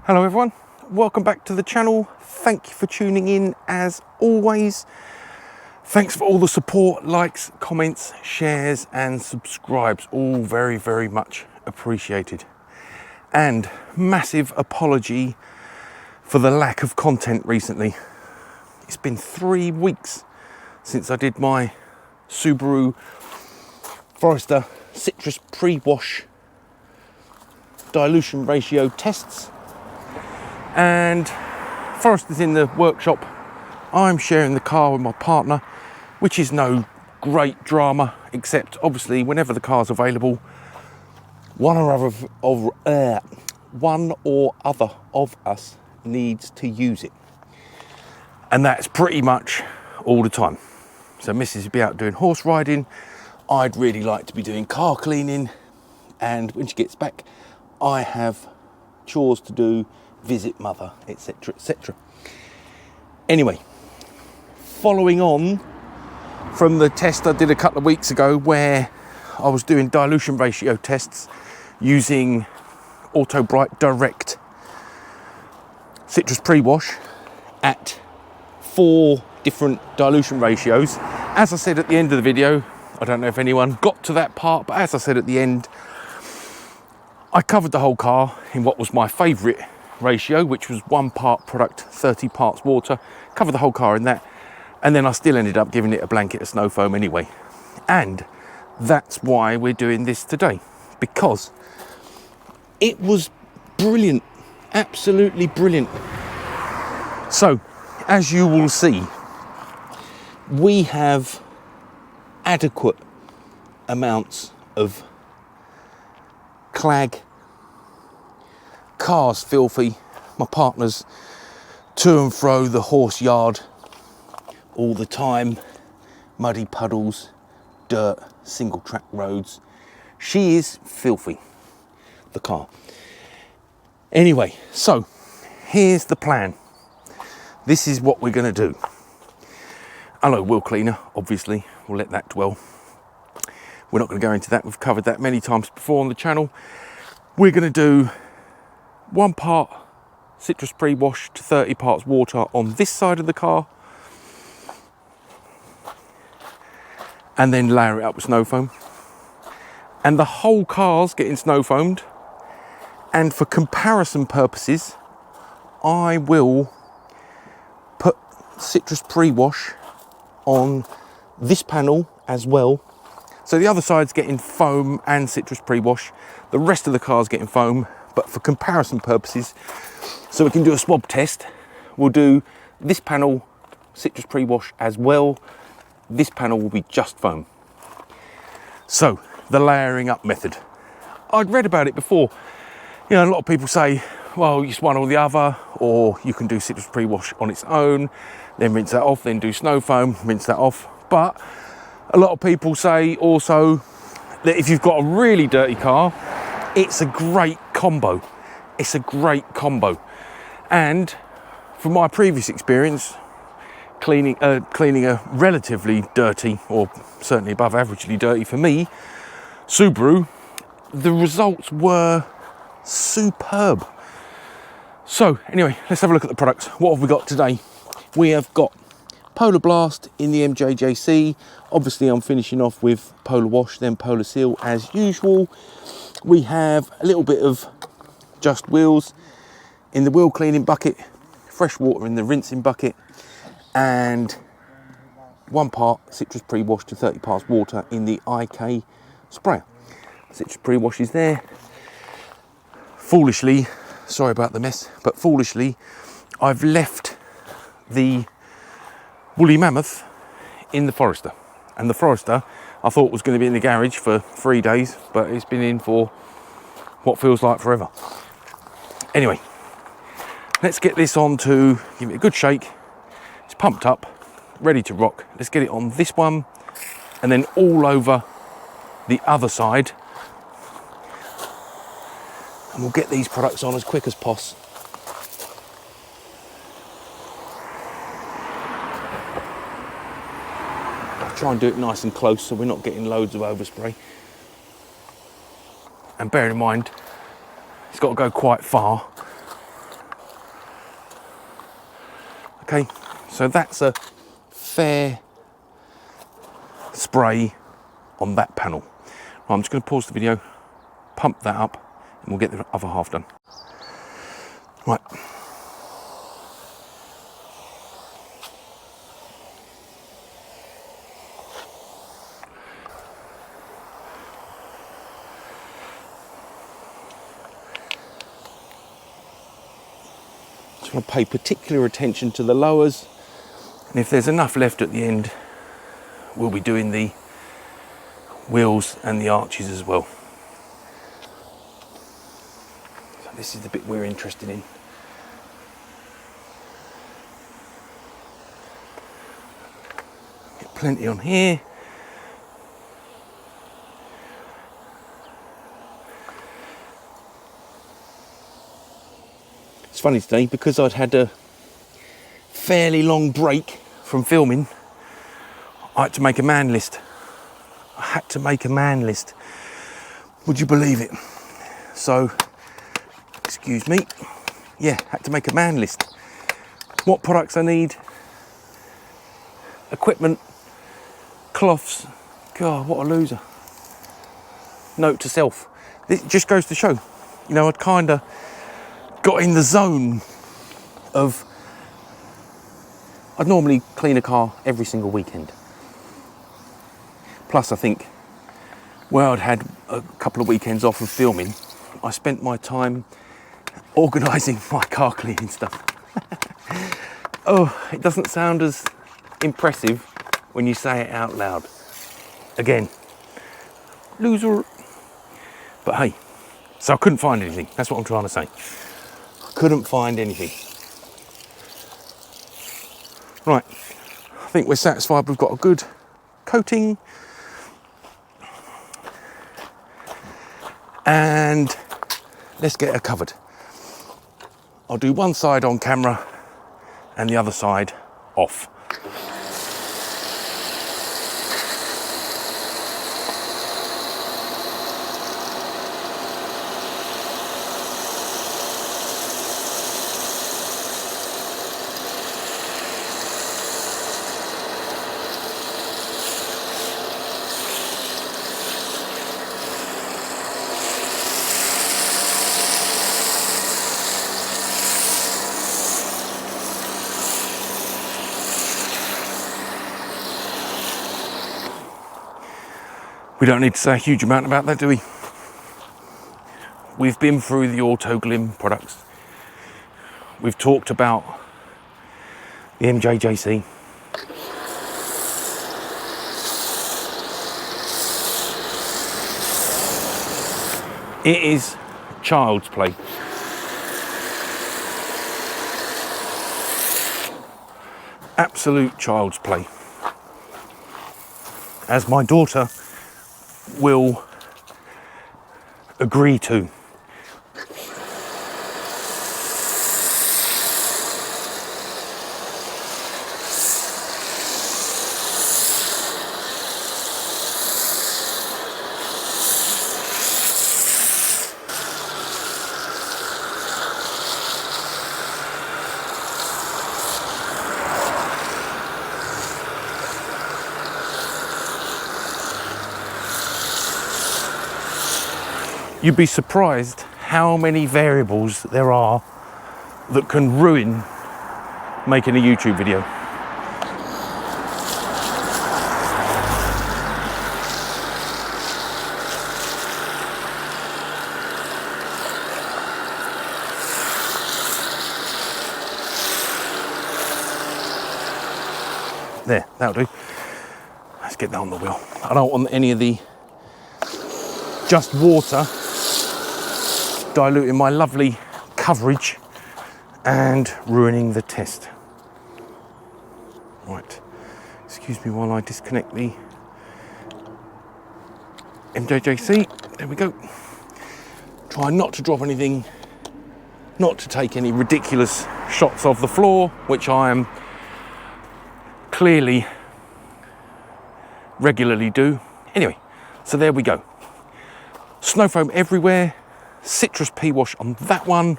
Hello everyone, welcome back to the channel. Thank you for tuning in as always. Thanks for all the support, likes, comments, shares and subscribes, all very much appreciated. And massive apology for the lack of content recently. It's been 3 weeks since I did my Subaru Forester citrus pre-wash dilution ratio tests, and Forester's in the workshop. I'm sharing the car with my partner, which is no great drama, except obviously whenever the car's available, one or other of us needs to use it, and that's pretty much all the time. So Mrs. will be out doing horse riding, I'd really like to be doing car cleaning, and when she gets back I have chores to do, visit mother, etc, etc. Anyway, following on from the test I did a couple of weeks ago where I was doing dilution ratio tests using Autoglym Direct citrus pre-wash at 4 different dilution ratios. As I said at the end of the video, I don't know if anyone got to that part, but as I said at the end, I covered the whole car in what was my favourite ratio, which was 1 part product, 30 parts water. Covered the whole car in that, and then I still ended up giving it a blanket of snow foam anyway. And that's why we're doing this today, because it was brilliant, absolutely brilliant. So, as you will see, we have adequate amounts of clag, car's filthy, my partner's to and fro the horse yard all the time, muddy puddles, dirt, single track roads. She is filthy, the car. Anyway, so here's the plan. This is what we're going to do. Hello, wheel cleaner, obviously, we'll let that dwell. We're not going to go into that, we've covered that many times before on the channel. We're going to do 1 part citrus pre-wash to 30 parts water on this side of the car, and then layer it up with snow foam. And the whole car's getting snow foamed, and for comparison purposes, I will put citrus pre-wash on this panel as well. So the other side's getting foam and citrus pre-wash, the rest of the car's getting foam, but for comparison purposes, so we can do a swab test, we'll do this panel citrus pre-wash as well. This panel will be just foam. So, the layering up method. I'd read about it before. You know, a lot of people say, well, it's one or the other, or you can do citrus pre-wash on its own, then rinse that off, then do snow foam, rinse that off. But a lot of people say also that if you've got a really dirty car, it's a great combo. It's a great combo. And from my previous experience, cleaning a relatively dirty, or certainly above averagely dirty for me, Subaru, the results were superb. So anyway, let's have a look at the products. What have we got today? We have got Polar Blast in the MJJC. Obviously I'm finishing off with Polar Wash, then Polar Seal as usual. We have a little bit of Just Wheels in the wheel cleaning bucket, fresh water in the rinsing bucket, and 1 part citrus pre-wash to 30 parts water in the IK sprayer. Citrus pre-wash is there. Foolishly, sorry about the mess, but foolishly I've left the Woolly Mammoth in the Forester, and the Forester I thought was going to be in the garage for 3 days, but it's been in for what feels like forever. Anyway, let's get this on to give it a good shake. It's pumped up, ready to rock. Let's get it on this one, and then all over the other side, and we'll get these products on as quick as possible. Try and do it nice and close so we're not getting loads of overspray. And bear in mind, it's got to go quite far Okay, so that's a fair spray on that panel. Right, I'm just going to pause the video, pump that up, and we'll get the other half done. Right. Just want to pay particular attention to the lowers, and if there's enough left at the end, we'll be doing the wheels and the arches as well. So this is the bit we're interested in. Get plenty on here. It's funny today, because I'd had a fairly long break from filming, I had to make a man list. I had to make a man list. Would you believe it? So, excuse me. Yeah, had to make a man list. What products I need, equipment, cloths. God, what a loser. Note to self. This just goes to show, you know, I'd kind of got in the zone of, I'd normally clean a car every single weekend. Plus, I think where I'd had a couple of weekends off of filming, I spent my time organising my car cleaning stuff. Oh, it doesn't sound as impressive when you say it out loud. Again, loser. But hey, so I couldn't find anything. That's what I'm trying to say. I couldn't find anything. Right, I think we're satisfied we've got a good coating. And let's get her covered. I'll do one side on camera and the other side off. We don't need to say a huge amount about that, do we? We've been through the Autoglym products. We've talked about the MJJC. It is child's play. Absolute child's play. As my daughter will agree to. You'd be surprised how many variables there are that can ruin making a YouTube video. There, that'll do. Let's get that on the wheel. I don't want any of the just water diluting my lovely coverage and ruining the test. Right, excuse me while I disconnect the MJJC. There we go. Try not to drop anything, not to take any ridiculous shots of the floor, which I am clearly regularly do. Anyway, so there we go. Snow foam everywhere. Citrus pea wash on that one,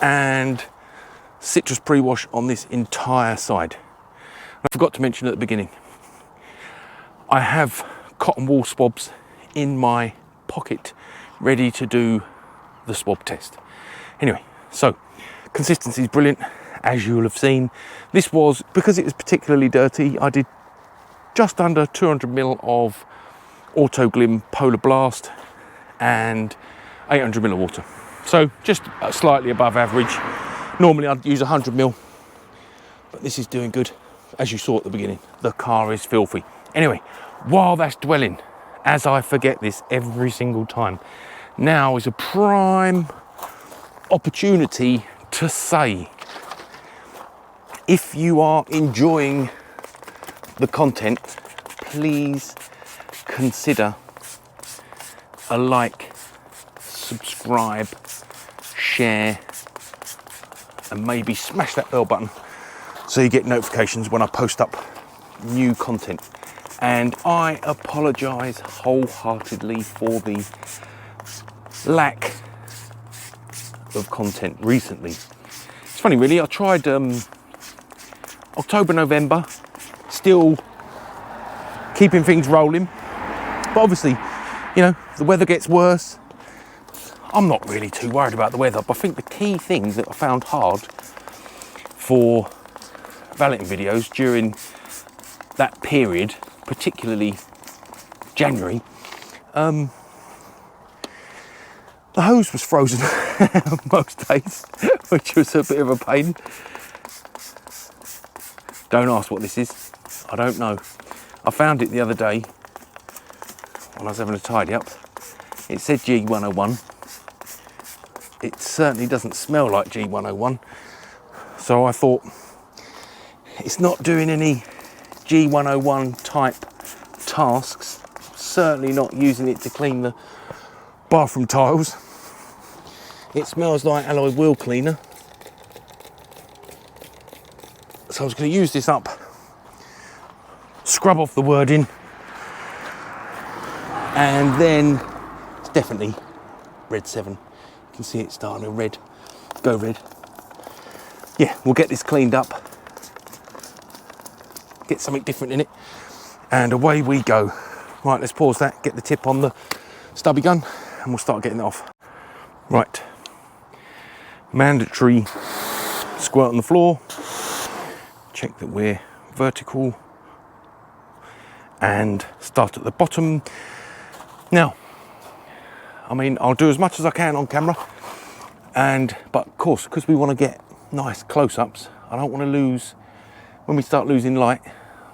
and citrus pre-wash on this entire side. I forgot to mention at the beginning, I have cotton wool swabs in my pocket ready to do the swab test. Anyway, so consistency is brilliant, as you'll have seen. This was, because it was particularly dirty, I did just under 200 ml of Autoglym Polar Blast and 800 ml of water. So just slightly above average. Normally I'd use 100 ml, but this is doing good. As you saw at the beginning, the car is filthy. Anyway, while that's dwelling, as I forget this every single time, now is a prime opportunity to say, if you are enjoying the content, please consider a like, subscribe, share, and maybe smash that bell button so you get notifications when I post up new content. And I apologise wholeheartedly for the lack of content recently. It's funny really, I tried October, November, still keeping things rolling, but obviously, you know, the weather gets worse. I'm not really too worried about the weather, but I think the key thing that I found hard for valeting videos during that period, particularly January, the hose was frozen most days, which was a bit of a pain. Don't ask what this is, I don't know. I found it the other day when I was having a tidy up. It said G101. It certainly doesn't smell like G101. So I thought, it's not doing any G101 type tasks. Certainly not using it to clean the bathroom tiles. It smells like alloy wheel cleaner. So I was going to use this up, scrub off the wording, and then it's definitely red 7. You can see it starting to go red. Yeah, we'll get this cleaned up, get something different in it, and away we go. Right, let's pause that, get the tip on the stubby gun, and we'll start getting it off. Right, mandatory squirt on the floor, check that we're vertical, and start at the bottom. Now, I mean, I'll do as much as I can on camera, but of course, because we want to get nice close-ups, I don't want to lose, when we start losing light,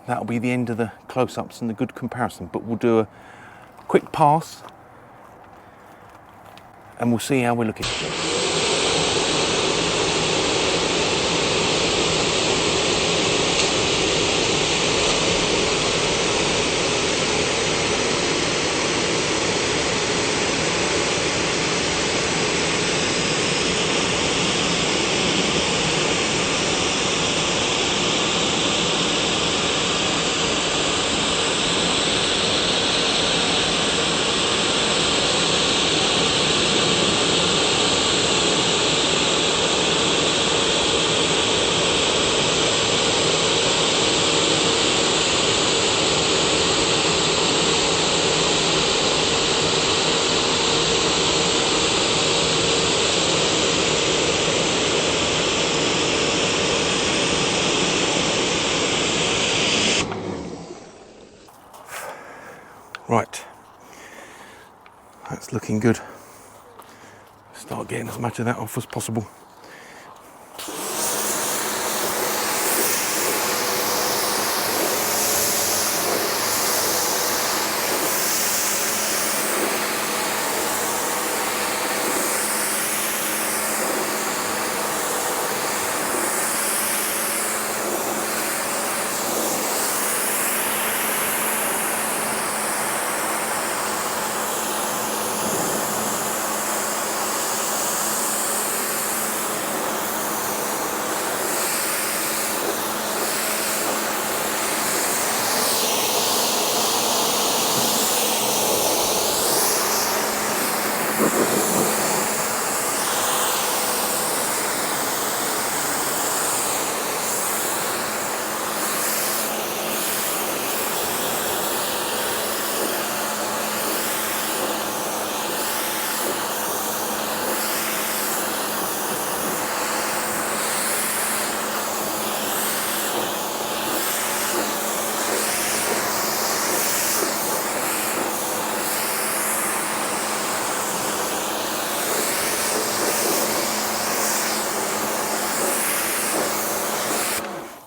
that'll be the end of the close-ups and the good comparison. But we'll do a quick pass and we'll see how we're looking. Right, that's looking good. Start getting as much of that off as possible.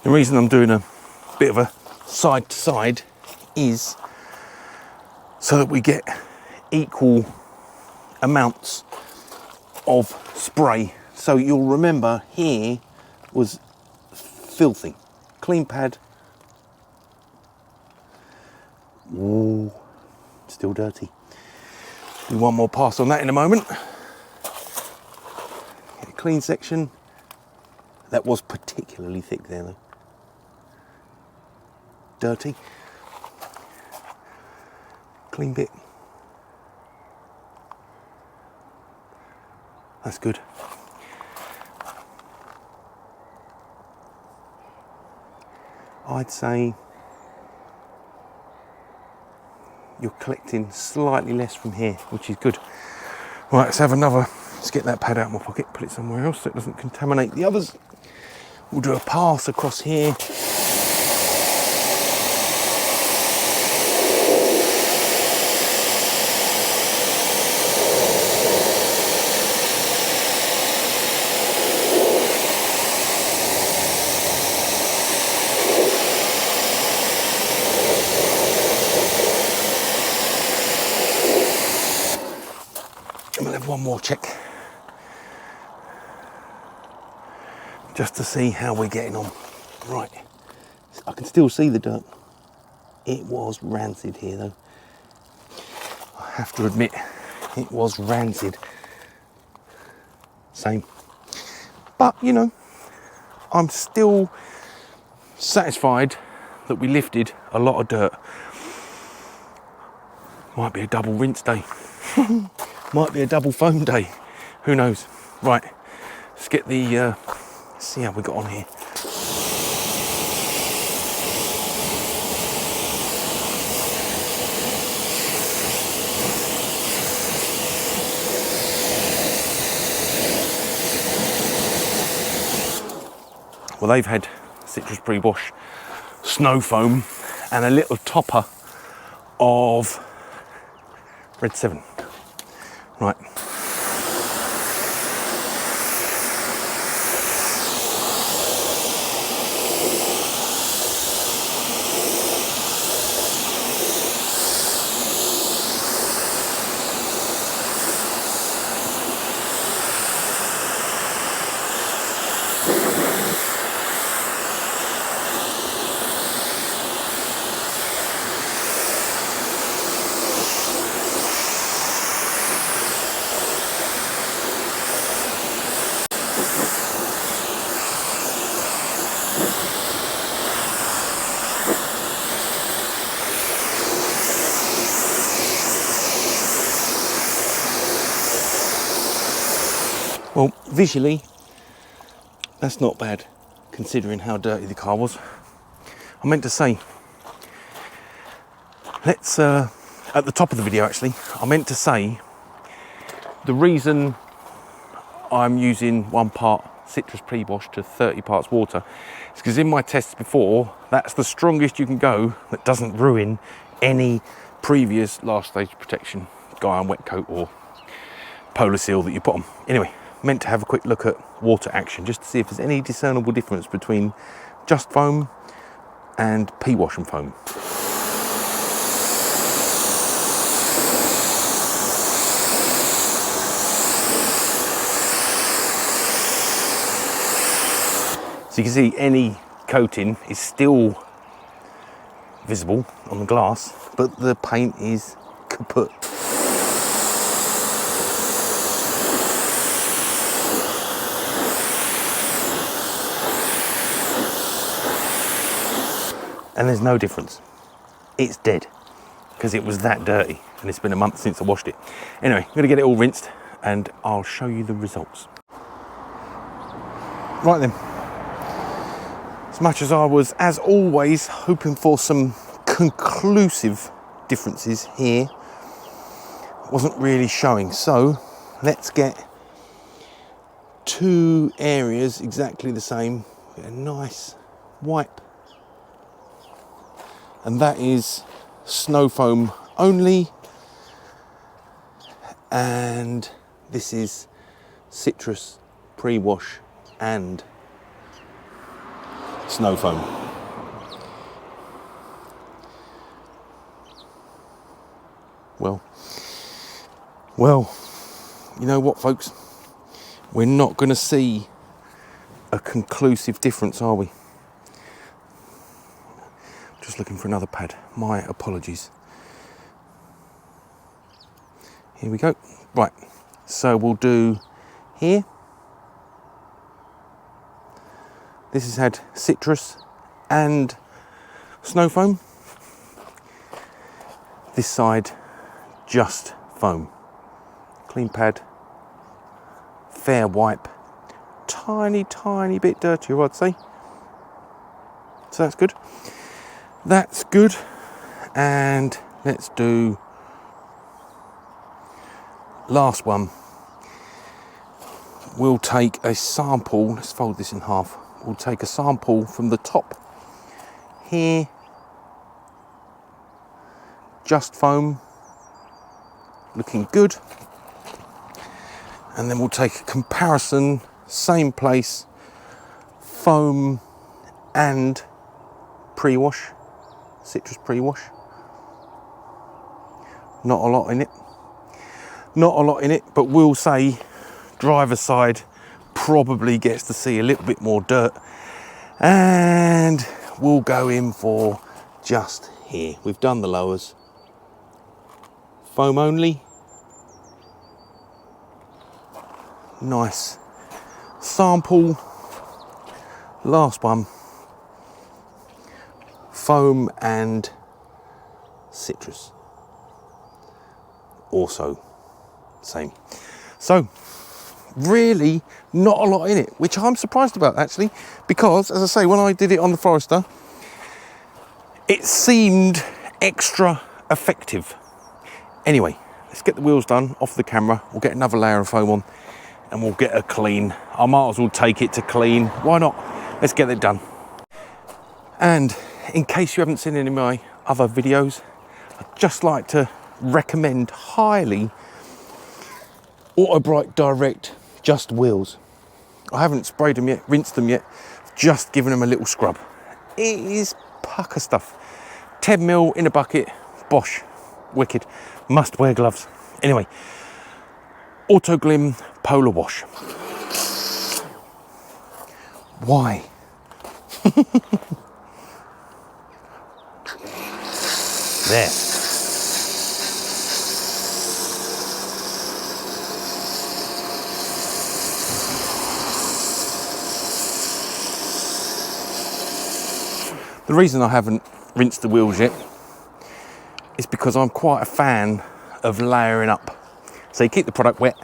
The reason I'm doing a bit of a side to side is so that we get equal amounts of spray. So you'll remember here was filthy. Clean pad. Ooh, still dirty. Do one more pass on that in a moment. Get a clean section. That was particularly thick there though. Dirty. Clean bit. That's good. I'd say you're collecting slightly less from here, which is good. Right, let's have another. Let's get that pad out of my pocket, put it somewhere else so it doesn't contaminate the others. We'll do a pass across here. And we'll have one more check, just to see how we're getting on. Right, I can still see the dirt. It was rancid here though. I have to admit, it was rancid. Same. But, you know, I'm still satisfied that we lifted a lot of dirt. Might be a double rinse day. Might be a double foam day. Who knows? Right, let's get the, see how we got on here. Well, they've had citrus pre-wash, snow foam, and a little topper of Red 7. Right. Well, visually, that's not bad, considering how dirty the car was. I meant to say, let's, at the top of the video actually, I meant to say, the reason I'm using 1 part citrus pre-wash to 30 parts water is because in my tests before, that's the strongest you can go that doesn't ruin any previous last stage protection, guy on wet coat or polar seal that you put on. Anyway, meant to have a quick look at water action just to see if there's any discernible difference between just foam and P-wash and foam. So you can see any coating is still visible on the glass, but the paint is kaput. And there's no difference. It's dead because it was that dirty and it's been a month since I washed it. Anyway, I'm gonna get it all rinsed and I'll show you the results. Right then, as much as I was, as always, hoping for some conclusive differences here, wasn't really showing. So let's get 2 areas exactly the same, get a nice wipe. And that is snow foam only, and this is citrus pre-wash and snow foam. Well, you know what, folks? We're not going to see a conclusive difference, are we? Just looking for another pad. My apologies. Here we go. Right, so we'll do here. This has had citrus and snow foam. This side, just foam. Clean pad, fair wipe, tiny bit dirtier, I'd say. So that's good. That's good. And let's do last one. We'll take a sample, let's fold this in half. We'll take a sample from the top here, just foam, looking good. And then we'll take a comparison, same place, foam and pre-wash, citrus pre-wash. Not a lot in it. Not a lot in it, but we'll say driver's side probably gets to see a little bit more dirt. And we'll go in for just here. We've done the lowers. Foam only. Nice sample. Last one. Foam and citrus. Also same. So really not a lot in it, which I'm surprised about actually, because as I say, when I did it on the Forester, it seemed extra effective. Anyway, let's get the wheels done off the camera. We'll get another layer of foam on and we'll get a clean. I might as well take it to clean. Why not? Let's get it done. And in case you haven't seen any of my other videos, I'd just like to recommend highly Autoglym Direct Just Wheels. I haven't sprayed them yet, rinsed them yet, just given them a little scrub. It is pucker stuff. 10mm in a bucket, bosh, wicked. Must wear gloves. Anyway, Autoglym Polar Wash. Why? There. The reason I haven't rinsed the wheels yet is because I'm quite a fan of layering up. So you keep the product wet.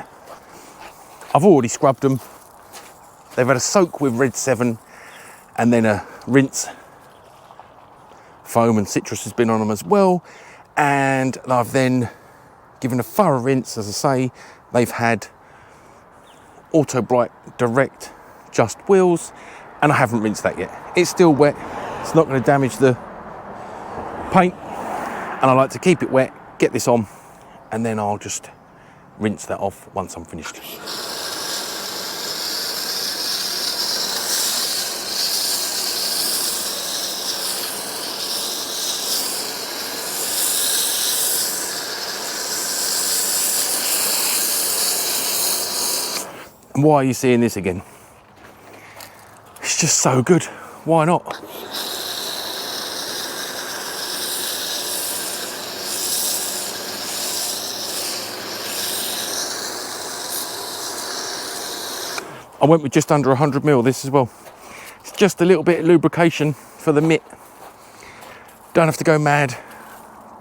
I've already scrubbed them. They've had a soak with Red 7 and then a rinse. Foam and citrus has been on them as well. And I've then given a thorough rinse, as I say. They've had Autoglym Direct Just Wheels and I haven't rinsed that yet. It's still wet. It's not going to damage the paint. And I like to keep it wet, get this on, and then I'll just rinse that off once I'm finished. And why are you seeing this again? It's just so good. Why not? I went with just under 100mm this as well. It's just a little bit of lubrication for the mitt. Don't have to go mad.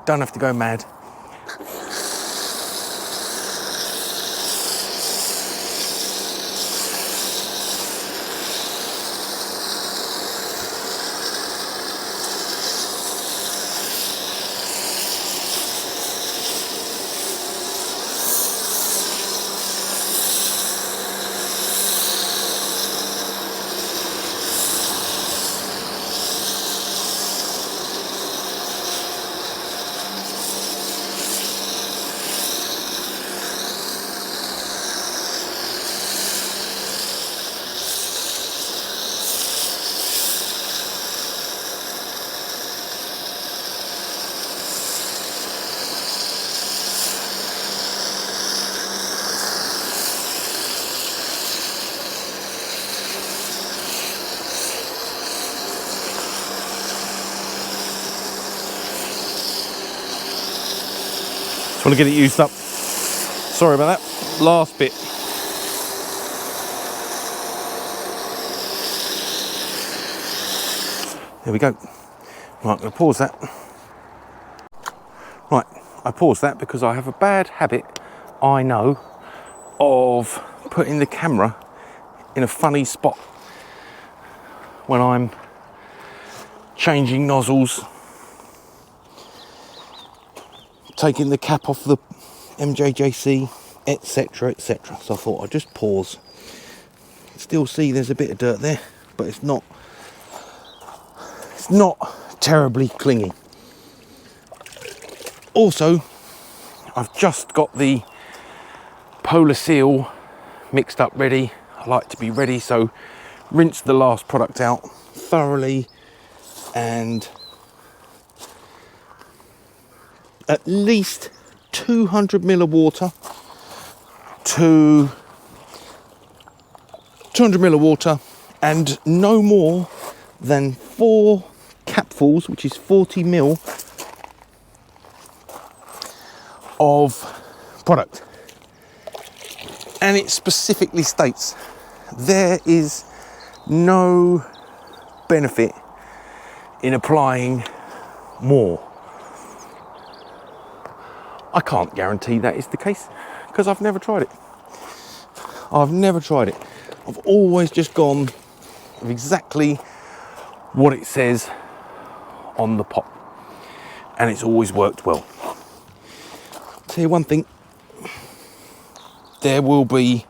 Don't have to go mad. Just want to get it used up. Sorry about that. Last bit. There we go. Right, I'm going to pause that. Right, I paused that because I have a bad habit, I know, of putting the camera in a funny spot when I'm changing nozzles, taking the cap off the MJJC, etc, etc. So I thought I'd just pause. Still see there's a bit of dirt there, but it's not terribly clingy. Also, I've just got the Polar Seal mixed up ready. I like to be ready, so rinse the last product out thoroughly and at least 200 ml of water to 200 ml of water and no more than 4 capfuls, which is 40 ml of product. And it specifically states there is no benefit in applying more. I can't guarantee that is the case because I've never tried it. I've never tried it. I've always just gone with exactly what it says on the pot, and it's always worked well. I'll tell you one thing, there will be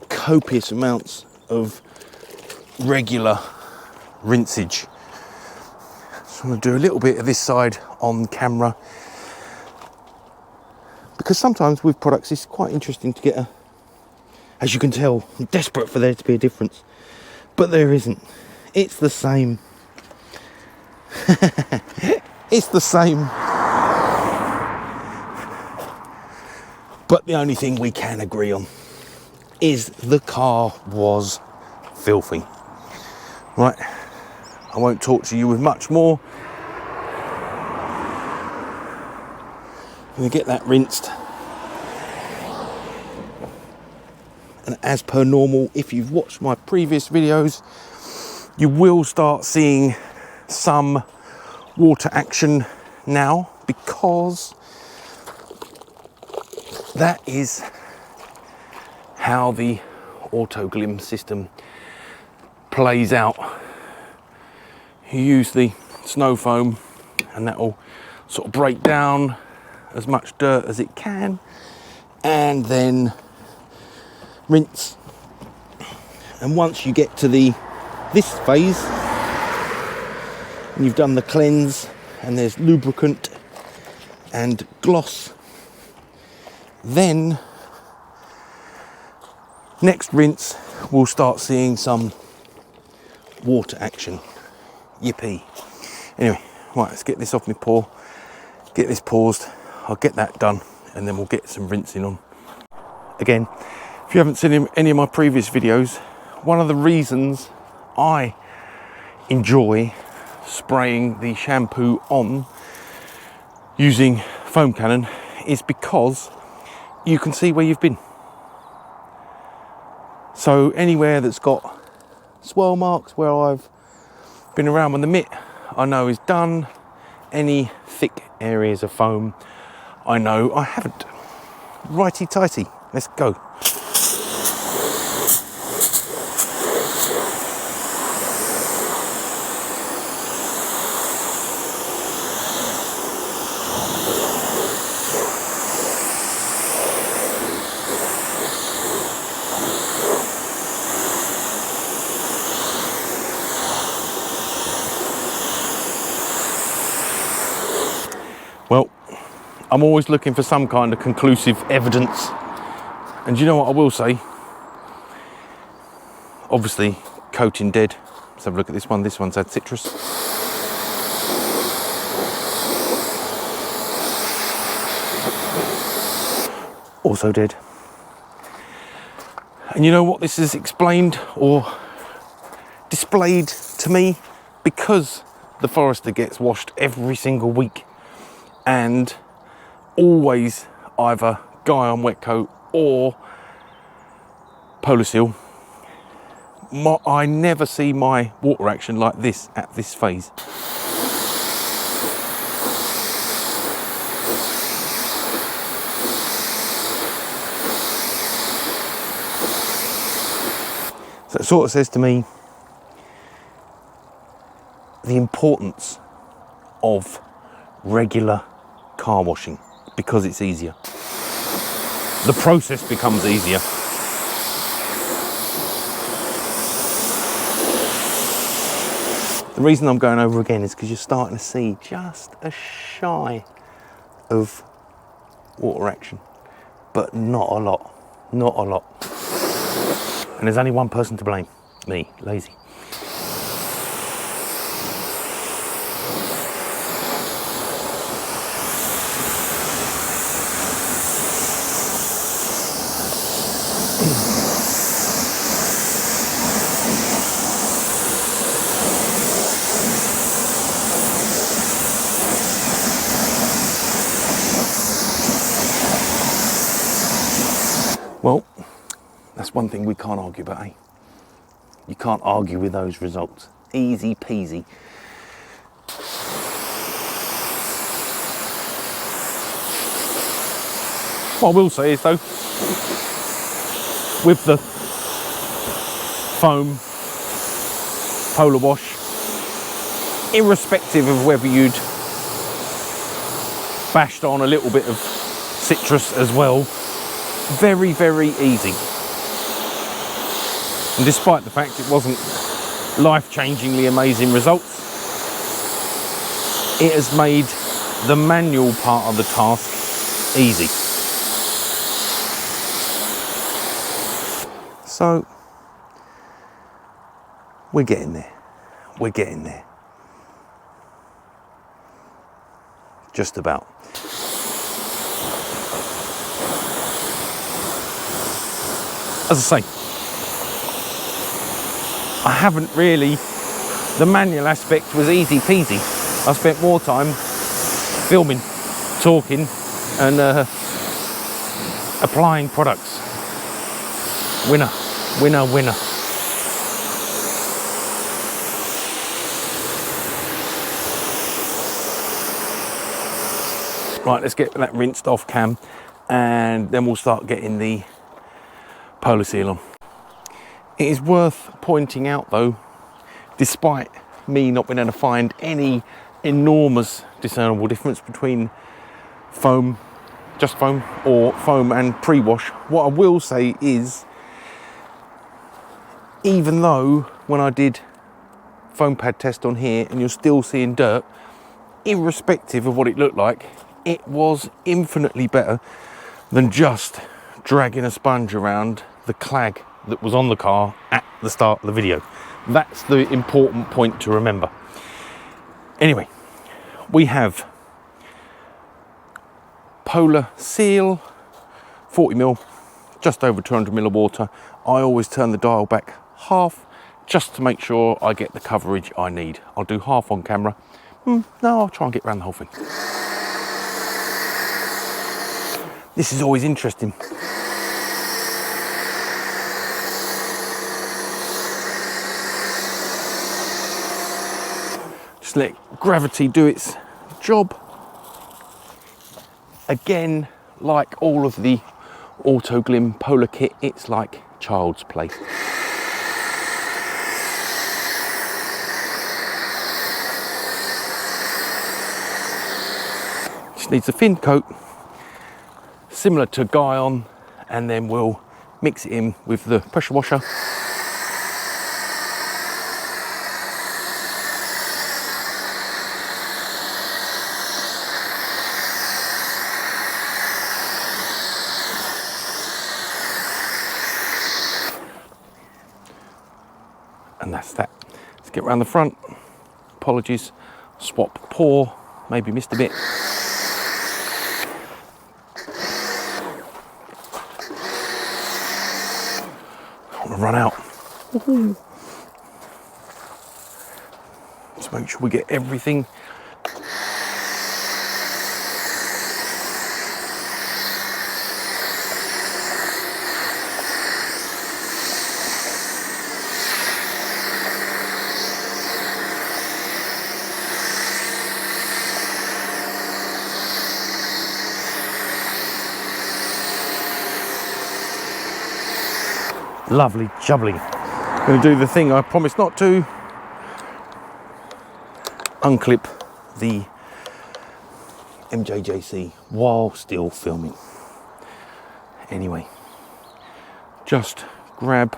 copious amounts of regular rinsage. So I'm going to do a little bit of this side on camera because sometimes with products it's quite interesting to get a, as you can tell, I'm desperate for there to be a difference, but there isn't. It's the same. It's the same. But the only thing we can agree on is the car was filthy. Right, I won't talk to you with much more. I'm going to get that rinsed. And as per normal, if you've watched my previous videos, you will start seeing some water action now because that is how the Autoglym system plays out. You use the snow foam and that will sort of break down as much dirt as it can and then rinse. And once you get to this phase and you've done the cleanse and there's lubricant and gloss, then next rinse we'll start seeing some water action. Yippee. Anyway, right, let's get this off my paw, get this paused, I'll get that done and then we'll get some rinsing on. Again, if you haven't seen any of my previous videos, one of the reasons I enjoy spraying the shampoo on using foam cannon is because you can see where you've been. So anywhere that's got swirl marks where I've been around with the mitt, I know is done. Any thick areas of foam, I know I haven't. Righty tighty, let's go. Well, I'm always looking for some kind of conclusive evidence. And you know what I will say? Obviously, coating dead. Let's have a look at this one. This one's had citrus. Also dead. And you know what this is explained or displayed to me? Because the Forester gets washed every single week. and always either Guy on wet coat or Polar Seal. I never see my water action like this at this phase. So it sort of says to me the importance of regular car washing, because it's easier. The process becomes easier. The reason I'm going over again is because you're starting to see just a shy of water action, but not a lot, not a lot. And there's only one person to blame, me, lazy. Well, that's one thing we can't argue about, eh? You can't argue with those results. Easy peasy. What I will say is though, with the foam Polar Wash, irrespective of whether you'd bashed on a little bit of citrus as well, very, very easy. And despite the fact it wasn't life-changingly amazing results, it has made the manual part of the task easy. So, we're getting there. We're getting there. Just about. As I say, I haven't really, the manual aspect was easy peasy. I spent more time filming, talking and applying products. Winner, winner, winner. Right, let's get that rinsed off cam and then we'll start getting the Polar Seal on. It is worth pointing out though, despite me not being able to find any enormous discernible difference between foam, just foam, or foam and pre-wash, what I will say is, even though when I did foam pad test on here and you're still seeing dirt, irrespective of what it looked like, it was infinitely better than just dragging a sponge around the clag that was on the car at the start of the video. That's the important point to remember. Anyway, we have Polar Seal, 40ml, just over 200ml of water. I always turn the dial back half just to make sure I get the coverage I need. I'll do half on camera. No, I'll try and get around the whole thing. This is always interesting. Just let gravity do its job. Again, like all of the Autoglym Polar Kit, it's like child's play. Just needs a thin coat, similar to Guy on, and then we'll mix it in with the pressure washer. And that's that. Let's get around the front. Apologies, swap pour, maybe missed a bit. I'm gonna run out. Woohoo. Just make sure we get everything Lovely jubbly. I'm going to do the thing I promised not to. Unclip the MJJC while still filming. Anyway, just grab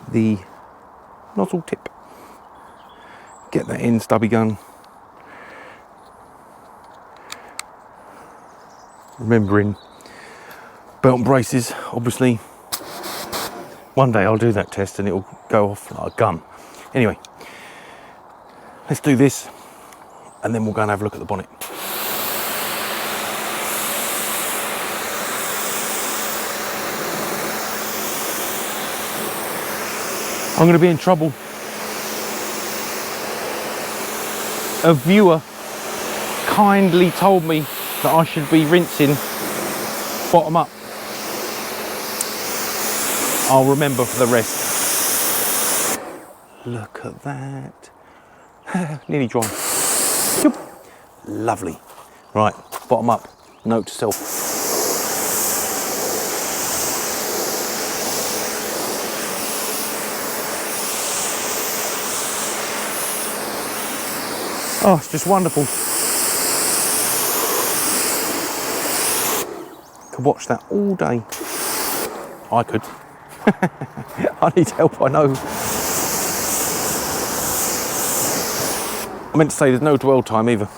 the nozzle tip, get that in, stubby gun. Remembering belt and braces, obviously. One day I'll do that test and it'll go off like a gun. Anyway, let's do this and then we'll go and have a look at the bonnet. I'm going to be in trouble. A viewer kindly told me that I should be rinsing bottom up. I'll remember for the rest. Look at that. Nearly dry. Lovely. Right, bottom up. Note to self. Oh, it's just wonderful. Could watch that all day. I could. I need help, I know. I meant to say there's no dwell time either.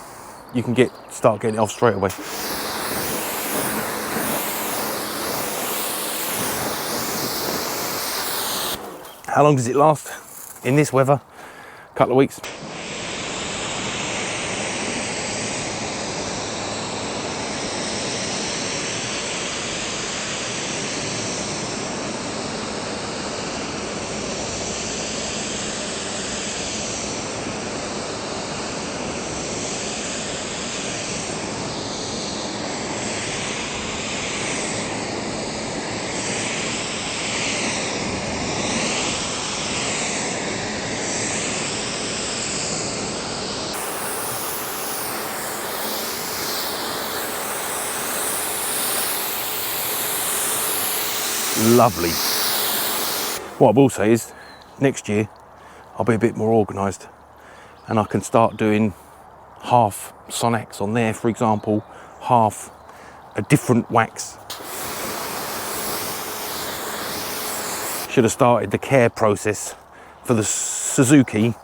You can start getting it off straight away. How long does it last in this weather? A couple of weeks. Lovely. What I will say is, next year I'll be a bit more organised and I can start doing half Sonax on there, for example, half a different wax. Should have started the care process for the Suzuki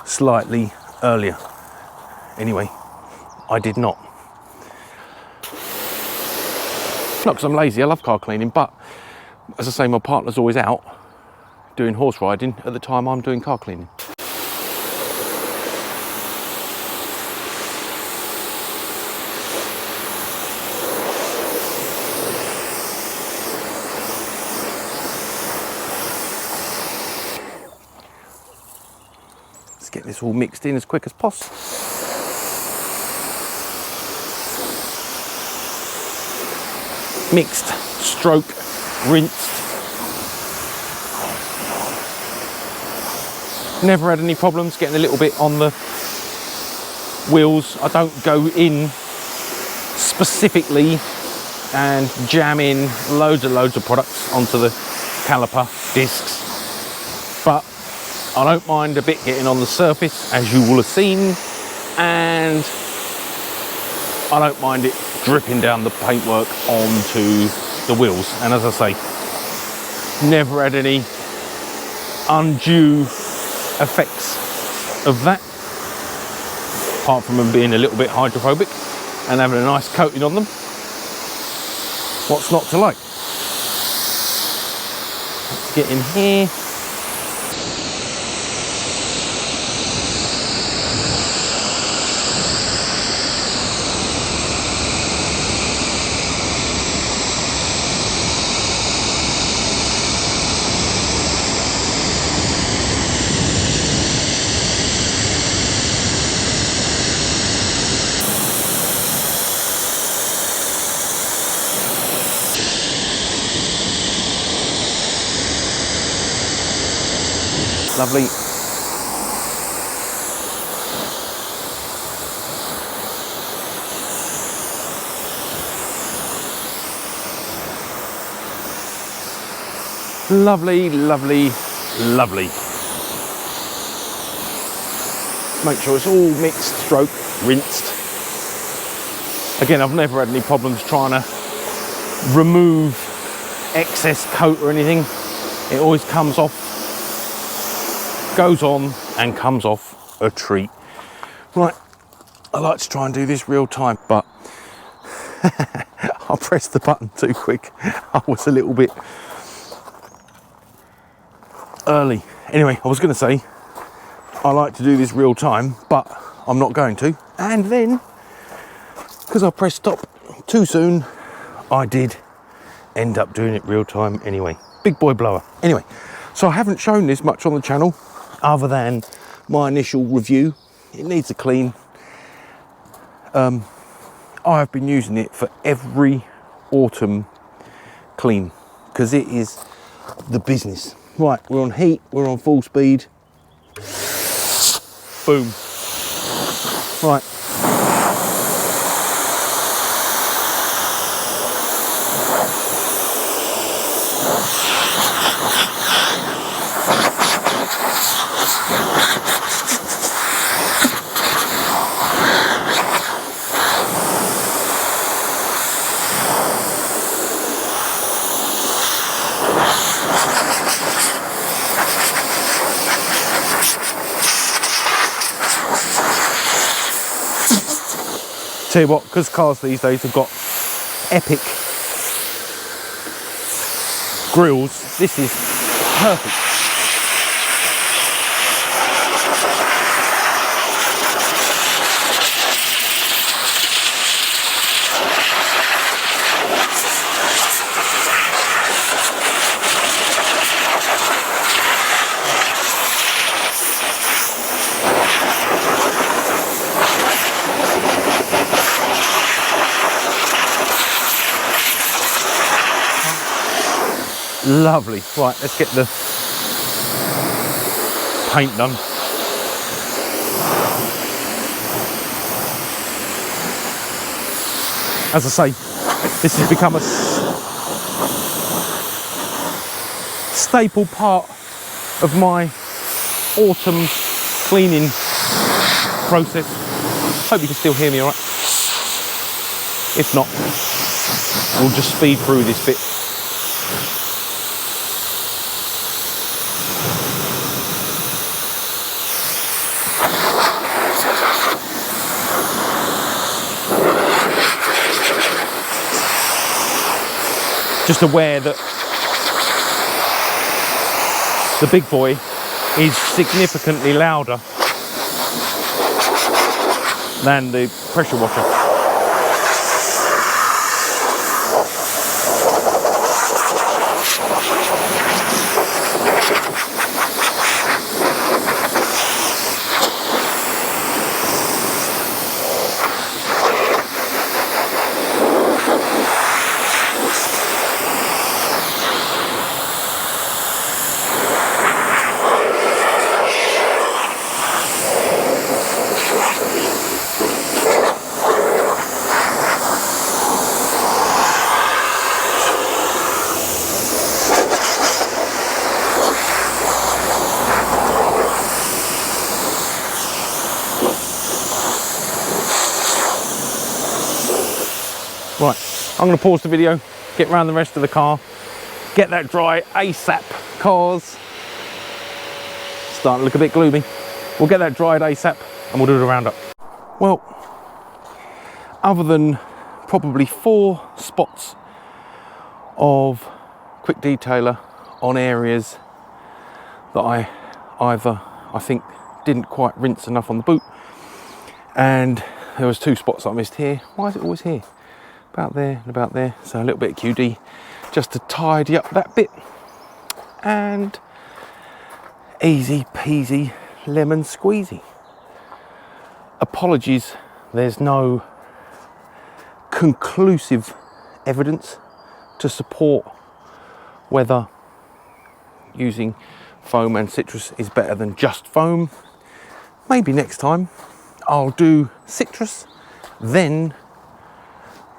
slightly earlier. Anyway, I did not. Not because I'm lazy, I love car cleaning, but as I say, my partner's always out doing horse riding at the time I'm doing car cleaning. Let's get this all mixed in as quick as possible. Mixed, stroke, rinsed. Never had any problems getting a little bit on the wheels. I don't go in specifically and jam in loads of products onto the caliper discs, but I don't mind a bit getting on the surface, as you will have seen, and I don't mind it dripping down the paintwork onto the wheels. And as I say, never had any undue effects of that, apart from them being a little bit hydrophobic and having a nice coating on them. What's not to like? Let's get in here. Lovely. Lovely, lovely, lovely. Make sure it's all mixed, stroke, rinsed. Again, I've never had any problems trying to remove excess coat or anything. It always comes off, goes on and comes off a treat. Right, I like to try and do this real time, but I pressed the button too quick. I was a little bit early. Anyway, I was going to say, I like to do this real time, but I'm not going to. And then, because I pressed stop too soon, I did end up doing it real time anyway. Big boy blower. Anyway, so I haven't shown this much on the channel other than my initial review. It needs a clean. I've been using it for every autumn clean because it is the business. Right, we're on heat, we're on full speed. Boom. Right. Tell you what, because cars these days have got epic grills, this is perfect. Lovely. Right, let's get the paint done. As I say, this has become a staple part of my autumn cleaning process. Hope you can still hear me all right. If not, we'll just speed through this bit. Just aware that the big boy is significantly louder than the pressure washer. Right, I'm going to pause the video, get round the rest of the car, get that dry ASAP. Cars starting to look a bit gloomy. We'll get that dried ASAP and we'll do the roundup. Well, other than probably 4 spots of quick detailer on areas that I think didn't quite rinse enough on the boot, and there was 2 spots that I missed here. Why is it always here? About there and about there. So a little bit of QD just to tidy up that bit, and easy peasy lemon squeezy. Apologies, there's no conclusive evidence to support whether using foam and citrus is better than just foam. Maybe next time I'll do citrus, then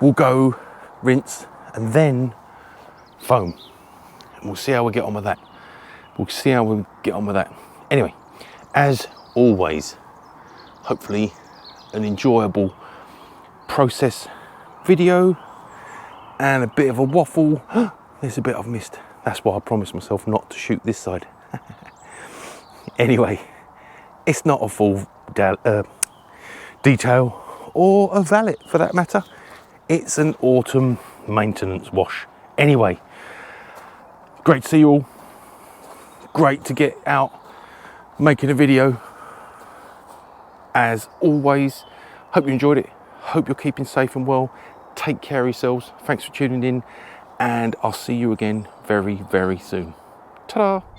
we'll go rinse, and then foam. we'll see how we get on with that. We'll see how we get on with that. Anyway, as always, hopefully an enjoyable process video and a bit of a waffle. There's a bit I've missed. That's why I promised myself not to shoot this side. Anyway, it's not a full detail or a valet for that matter. It's an autumn maintenance wash. Anyway, great to see you all. Great to get out making a video. As always, hope you enjoyed it. Hope you're keeping safe and well. Take care of yourselves. Thanks for tuning in, and I'll see you again very, very soon. Ta-da!